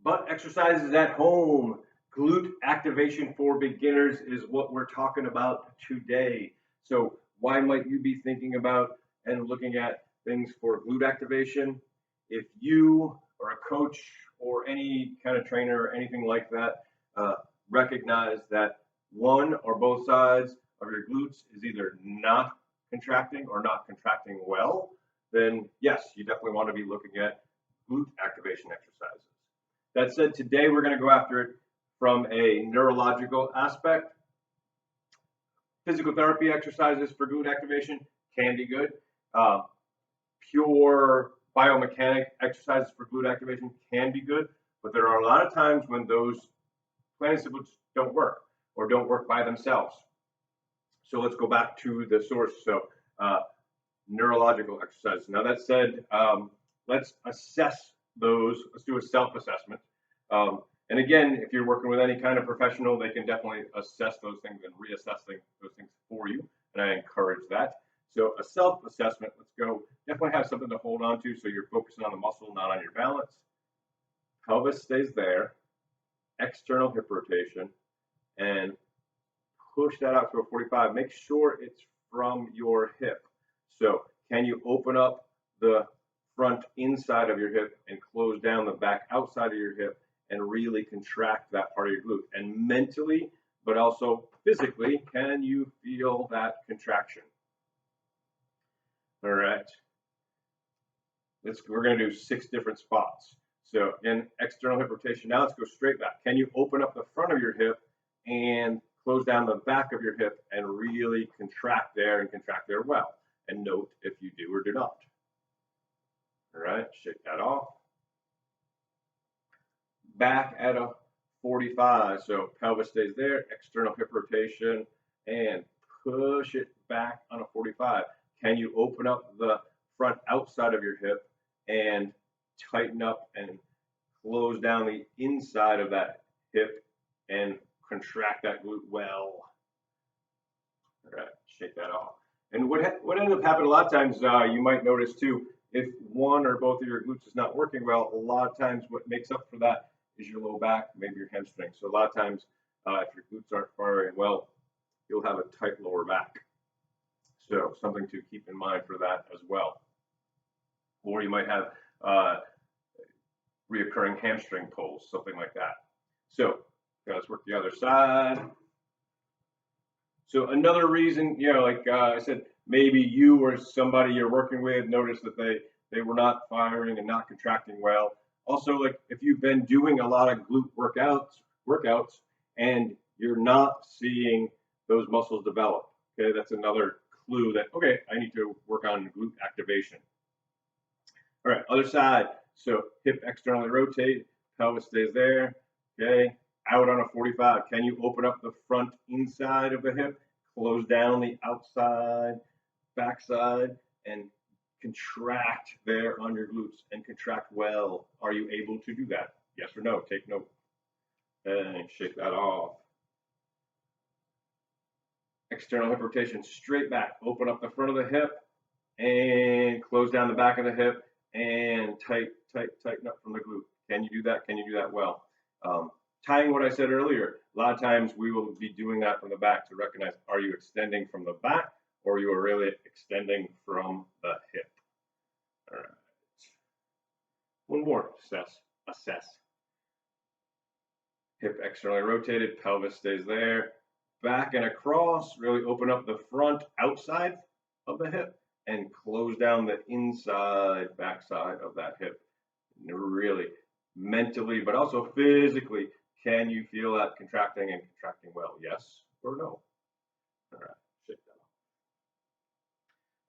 Butt exercises at home. Glute activation for beginners is what we're talking about today. So why might you be thinking about and looking at things for glute activation? If you or a coach or any kind of trainer or anything like that recognize that one or both sides of your glutes is either not contracting or not contracting well, then yes, you definitely want to be looking at glute activation exercises. That said, today we're going to go after it from a neurological aspect. Physical therapy exercises for glute activation can be good. Pure biomechanic exercises for glute activation can be good, but there are a lot of times when those plain and simple don't work or don't work by themselves. So let's go back to the source. So neurological exercises. Now that said, let's assess those. Let's do a self-assessment. And again, if you're working with any kind of professional, they can definitely assess ththose things and reassess those things for you. And I encourage that. So a self-assessment, let's go. Definitely have something to hold on to so you're focusing on the muscle, not on your balance. Pelvis stays there. External hip rotation. And push that out to a 45. Make sure it's from your hip. So can you open up the front inside of your hip and close down the back outside of your hip and really contract that part of your glute? And mentally, but also physically, can you feel that contraction? All right. We're going to do 6 different spots. So again, external hip rotation. Now let's go straight back. Can you open up the front of your hip and close down the back of your hip and really contract there and contract there well? And note if you do or do not. All right, shake that off. Back at a 45, so pelvis stays there, external hip rotation, and push it back on a 45. Can you open up the front outside of your hip and tighten up and close down the inside of that hip and contract that glute well? All right, shake that off. And what ends up happening a lot of times, you might notice too, if one or both of your glutes is not working well, a lot of times what makes up for that is your low back, maybe your hamstring. So a lot of times, if your glutes aren't firing well, you'll have a tight lower back. So something to keep in mind for that as well. Or you might have reoccurring hamstring pulls, something like that. So let's work the other side. So another reason, like I said, maybe you or somebody you're working with noticed that they were not firing and not contracting well. Also, like if you've been doing a lot of glute workouts and you're not seeing those muscles develop, okay, that's another clue that, okay, I need to work on glute activation. All right, other side. So hip externally rotate, pelvis stays there, okay, out on a 45. Can you open up the front inside of the hip, close down the outside, backside, and contract there on your glutes and contract well? Are you able to do that? Yes or no? Take note. And shake that off. External hip rotation, straight back. Open up the front of the hip and close down the back of the hip and tighten up from the glute. Can you do that? Can you do that well? Tying what I said earlier, a lot of times we will be doing that from the back to recognize, are you extending from the back or you are really extending from the hip? All right. One more, assess. Hip externally rotated, pelvis stays there. Back and across, really open up the front outside of the hip and close down the inside backside of that hip. And really mentally, but also physically, can you feel that contracting and contracting well? Yes or no? All right, shake that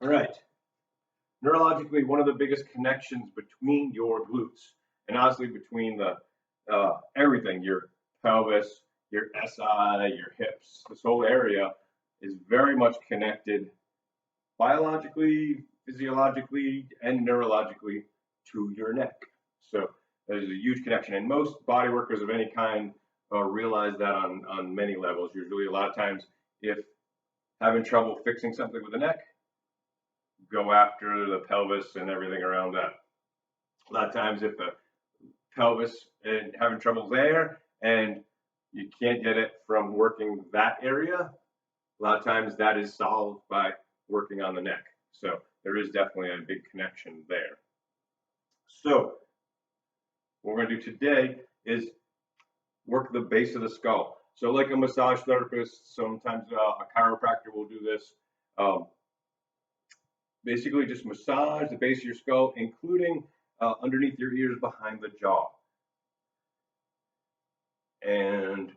off. All right. Neurologically, one of the biggest connections between your glutes and honestly between the everything, your pelvis, your SI, your hips, this whole area is very much connected biologically, physiologically, and neurologically to your neck. So there's a huge connection, and most body workers of any kind realize that on many levels. Usually, a lot of times, if having trouble fixing something with the neck, go after the pelvis and everything around that. A lot of times, if the pelvis and having trouble there, and you can't get it from working that area, a lot of times that is solved by working on the neck. So there is definitely a big connection there. So what we're going to do today is work the base of the skull. So like a massage therapist, sometimes a chiropractor will do this. Basically just massage the base of your skull, including underneath your ears behind the jaw. And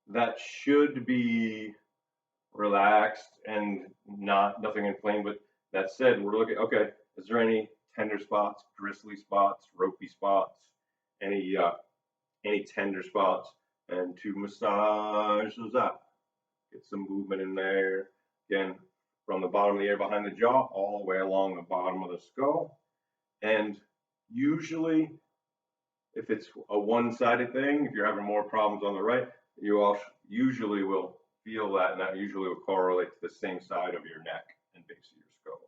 that should be relaxed and nothing inflamed. But that said, we're looking, okay, is there any tender spots, bristly spots, ropey spots, any tender spots? And to massage those up, get some movement in there. Again, from the bottom of the ear behind the jaw all the way along the bottom of the skull. And usually, if it's a one-sided thing, if you're having more problems on the right, you also usually will feel that, and that usually will correlate to the same side of your neck and base of your skull.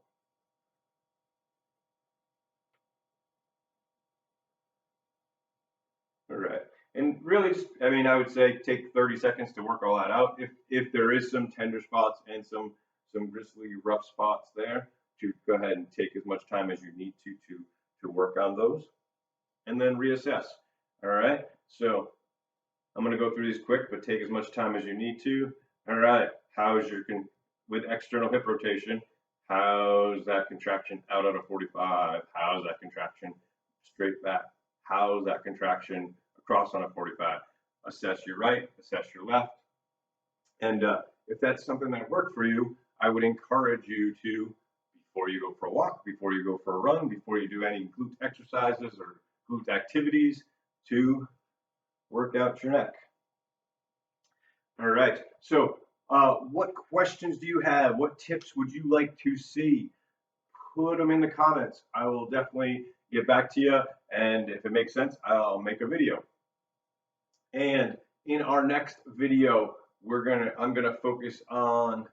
All right. And really, just, I mean, I would say take 30 seconds to work all that out. If there is some tender spots and some bristly, rough spots there, to go ahead and take as much time as you need to work on those, and then reassess. All right. So I'm going to go through these quick, but take as much time as you need to. All right. How's your with external hip rotation? How's that contraction out at a 45? How's that contraction straight back? How's that contraction across on a 45? Assess your right, assess your left. And if that's something that worked for you, I would encourage you to, before you go for a walk, before you go for a run, before you do any glute exercises or glute activities, to work out your neck. All right. So what questions do you have? What tips would you like to see? Put them in the comments. I will definitely get back to you, and if it makes sense, I'll make a video. And in our next video, I'm gonna focus on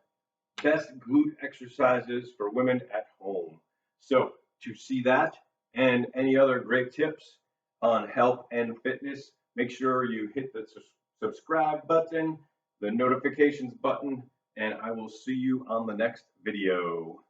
best glute exercises for women at home. So to see that and any other great tips on health and fitness, make sure you hit the subscribe button, the notifications button, and I will see you on the next video.